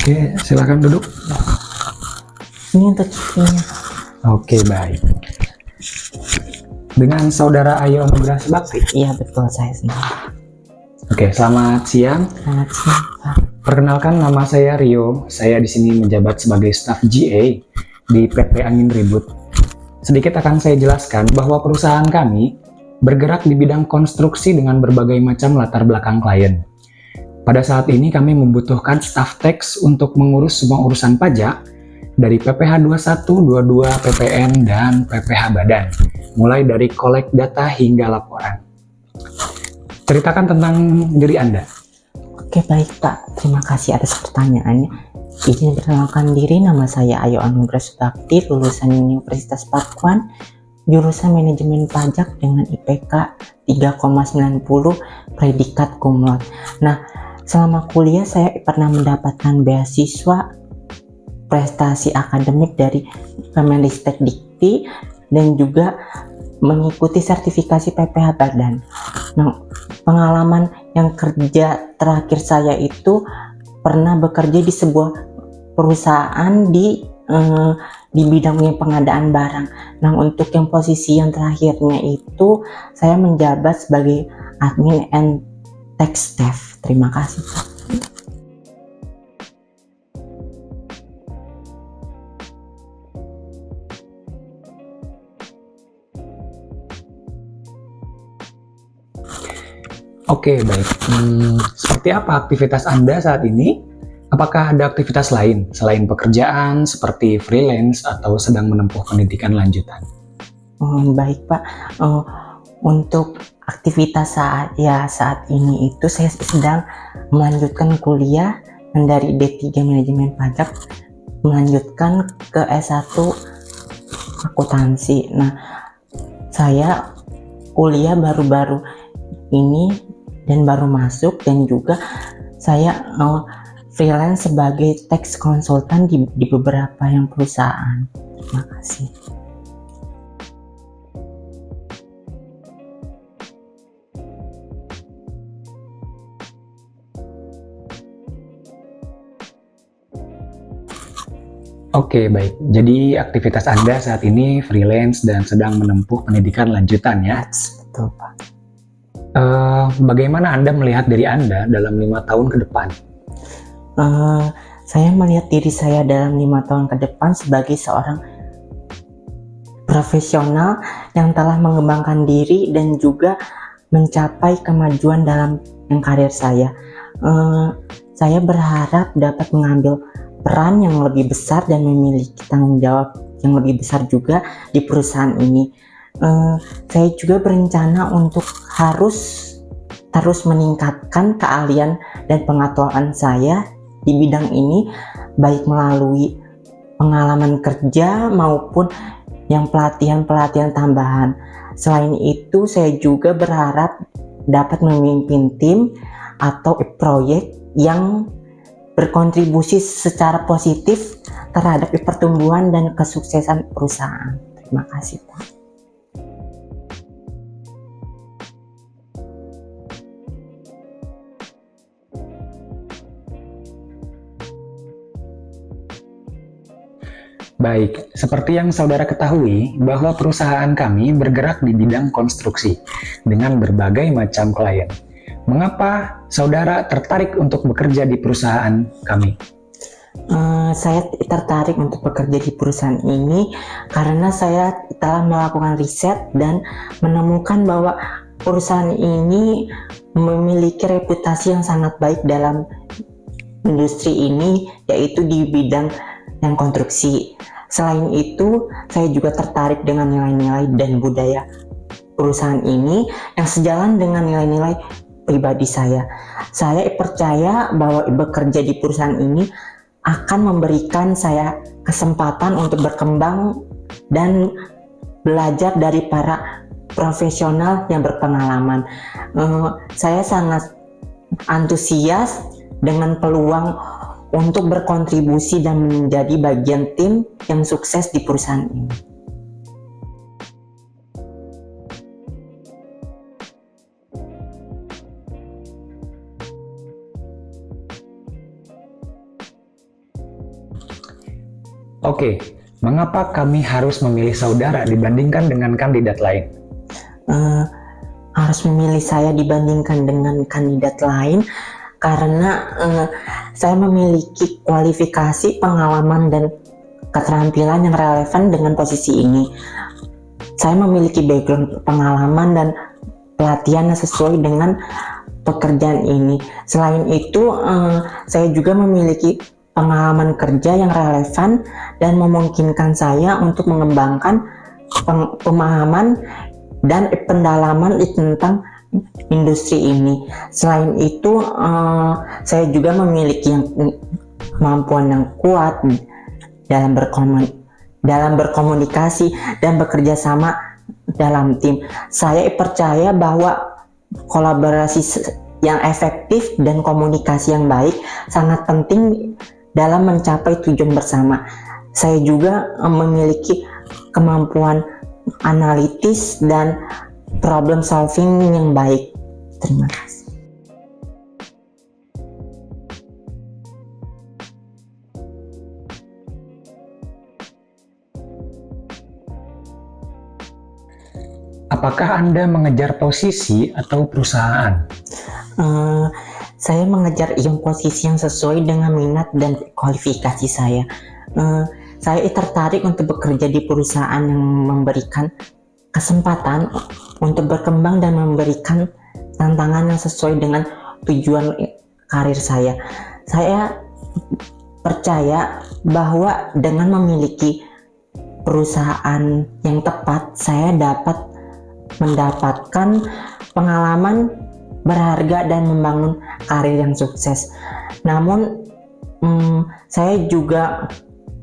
Oke, silakan duduk. Ini untuk cutinya. Oke, baik. Dengan saudara Ayu Anugrah Bakti. Iya betul, saya sendiri. Oke, selamat siang. Selamat siang, Pak. Perkenalkan, nama saya Rio. Saya di sini menjabat sebagai staf GA di PT Angin Ribut. Sedikit akan saya jelaskan bahwa perusahaan kami bergerak di bidang konstruksi dengan berbagai macam latar belakang klien. Pada saat ini kami membutuhkan staf tax untuk mengurus semua urusan pajak dari PPh 21, 22, PPN, dan PPh Badan, mulai dari kolek data hingga laporan. Ceritakan tentang diri Anda. Oke baik Pak, terima kasih atas pertanyaannya. Izin perkenalkan diri, nama saya Ayu Anugrah Bakti, lulusan Universitas Pakuan, jurusan Manajemen Pajak dengan IPK 3,90, predikat cum laude. Nah, selama kuliah saya pernah mendapatkan beasiswa prestasi akademik dari Kemenristek Dikti dan juga mengikuti sertifikasi PPh Badan. Nah, pengalaman yang kerja terakhir saya itu pernah bekerja di sebuah perusahaan di bidang pengadaan barang. Nah, untuk yang posisi yang terakhirnya itu saya menjabat sebagai admin and tax staff. Terima kasih, Pak. Oke, baik. Seperti apa aktivitas Anda saat ini? Apakah ada aktivitas lain selain pekerjaan seperti freelance atau sedang menempuh pendidikan lanjutan? Baik Pak, untuk aktivitas saat ini itu saya sedang melanjutkan kuliah dari D3 Manajemen Pajak melanjutkan ke S1 akuntansi. Nah, saya kuliah baru-baru ini dan baru masuk, dan juga saya freelance sebagai tax konsultan di beberapa yang perusahaan. Terima kasih. Oke, baik. Jadi aktivitas Anda saat ini freelance dan sedang menempuh pendidikan lanjutan ya? Betul Pak. Bagaimana Anda melihat diri Anda dalam 5 tahun ke depan? Saya melihat diri saya dalam 5 tahun ke depan sebagai seorang profesional yang telah mengembangkan diri dan juga mencapai kemajuan dalam karir saya. Saya berharap dapat mengambil peran yang lebih besar dan memiliki tanggung jawab yang lebih besar juga di perusahaan ini. Saya juga berencana untuk harus terus meningkatkan keahlian dan pengetahuan saya di bidang ini, baik melalui pengalaman kerja maupun yang pelatihan-pelatihan tambahan. Selain itu, saya juga berharap dapat memimpin tim atau proyek yang berkontribusi secara positif terhadap pertumbuhan dan kesuksesan perusahaan. Terima kasih, Pak. Baik, seperti yang saudara ketahui bahwa perusahaan kami bergerak di bidang konstruksi dengan berbagai macam klien. Mengapa saudara tertarik untuk bekerja di perusahaan kami? Saya tertarik untuk bekerja di perusahaan ini karena saya telah melakukan riset dan menemukan bahwa perusahaan ini memiliki reputasi yang sangat baik dalam industri ini, yaitu di bidang yang konstruksi. Selain itu, saya juga tertarik dengan nilai-nilai dan budaya perusahaan ini yang sejalan dengan nilai-nilai pribadi saya. Saya percaya bahwa bekerja di perusahaan ini akan memberikan saya kesempatan untuk berkembang dan belajar dari para profesional yang berpengalaman. Saya sangat antusias dengan peluang untuk berkontribusi dan menjadi bagian tim yang sukses di perusahaan ini. Oke, mengapa kami harus memilih saudara dibandingkan dengan kandidat lain? Harus memilih saya dibandingkan dengan kandidat lain karena saya memiliki kualifikasi, pengalaman, dan keterampilan yang relevan dengan posisi ini. Saya memiliki background pengalaman dan pelatihan yang sesuai dengan pekerjaan ini. Selain itu, saya juga memiliki pengalaman kerja yang relevan dan memungkinkan saya untuk mengembangkan pemahaman dan pendalaman tentang industri ini. Selain itu, saya juga memiliki kemampuan yang kuat dalam berkomunikasi dan bekerja sama dalam tim. Saya percaya bahwa kolaborasi yang efektif dan komunikasi yang baik sangat penting dalam mencapai tujuan bersama. Saya juga memiliki kemampuan analitis dan problem solving yang baik. Terima kasih. Apakah Anda mengejar posisi atau perusahaan? Saya mengejar posisi yang sesuai dengan minat dan kualifikasi saya. Saya tertarik untuk bekerja di perusahaan yang memberikan kesempatan untuk berkembang dan memberikan tantangan yang sesuai dengan tujuan karir saya. Saya percaya bahwa dengan memiliki perusahaan yang tepat, saya dapat mendapatkan pengalaman berharga dan membangun karir yang sukses. Namun, saya juga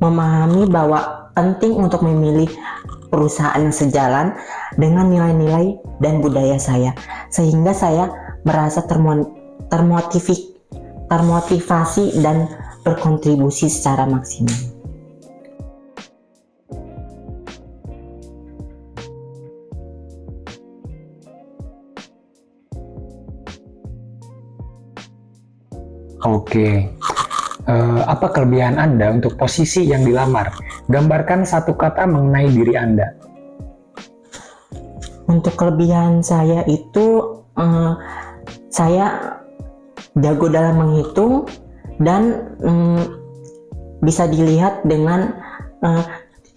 memahami bahwa penting untuk memilih perusahaan yang sejalan dengan nilai-nilai dan budaya saya, sehingga saya merasa termotivasi dan berkontribusi secara maksimal. Oke, apa kelebihan Anda untuk posisi yang dilamar? Gambarkan satu kata mengenai diri Anda. Untuk kelebihan saya itu, saya jago dalam menghitung dan bisa dilihat dengan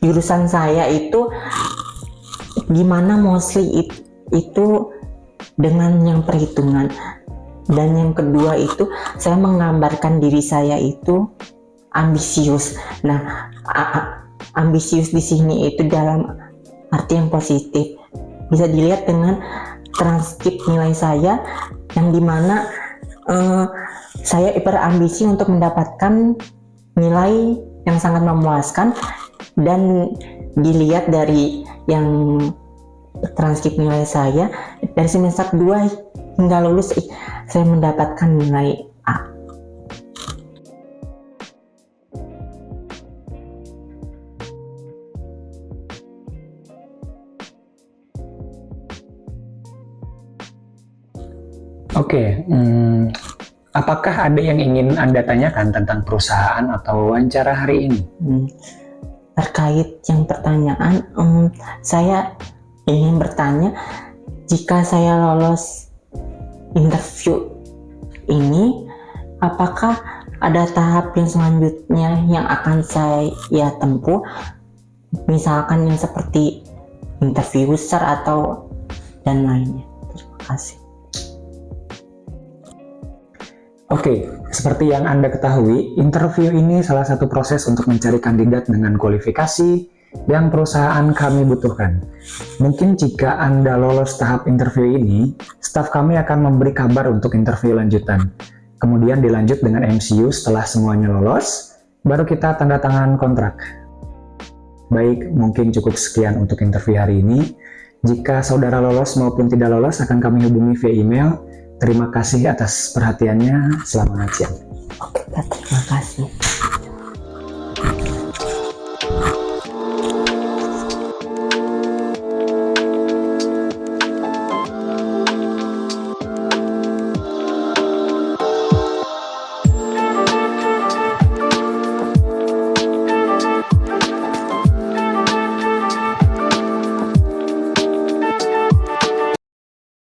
jurusan saya itu gimana mostly itu dengan yang perhitungan. Dan yang kedua itu, saya menggambarkan diri saya itu ambisius. Nah, ambisius di sini itu dalam arti yang positif. Bisa dilihat dengan transkrip nilai saya, yang dimana saya berambisi untuk mendapatkan nilai yang sangat memuaskan, dan dilihat dari yang transkrip nilai saya dari semester 2 hingga lulus, saya mendapatkan nilai A. Oke, apakah ada yang ingin Anda tanyakan tentang perusahaan atau wawancara hari ini? Terkait yang pertanyaan, saya ingin bertanya, jika saya lolos interview ini, apakah ada tahap yang selanjutnya yang akan saya tempuh, misalkan yang seperti interview user atau dan lainnya? Terima kasih. Oke, seperti yang Anda ketahui, interview ini salah satu proses untuk mencari kandidat dengan kualifikasi yang perusahaan kami butuhkan. Mungkin jika Anda lolos tahap interview ini, staf kami akan memberi kabar untuk interview lanjutan. Kemudian dilanjut dengan MCU setelah semuanya lolos, baru kita tanda tangan kontrak. Baik, mungkin cukup sekian untuk interview hari ini. Jika saudara lolos maupun tidak lolos, akan kami hubungi via email. Terima kasih atas perhatiannya. Selamat siang. Oke, terima kasih.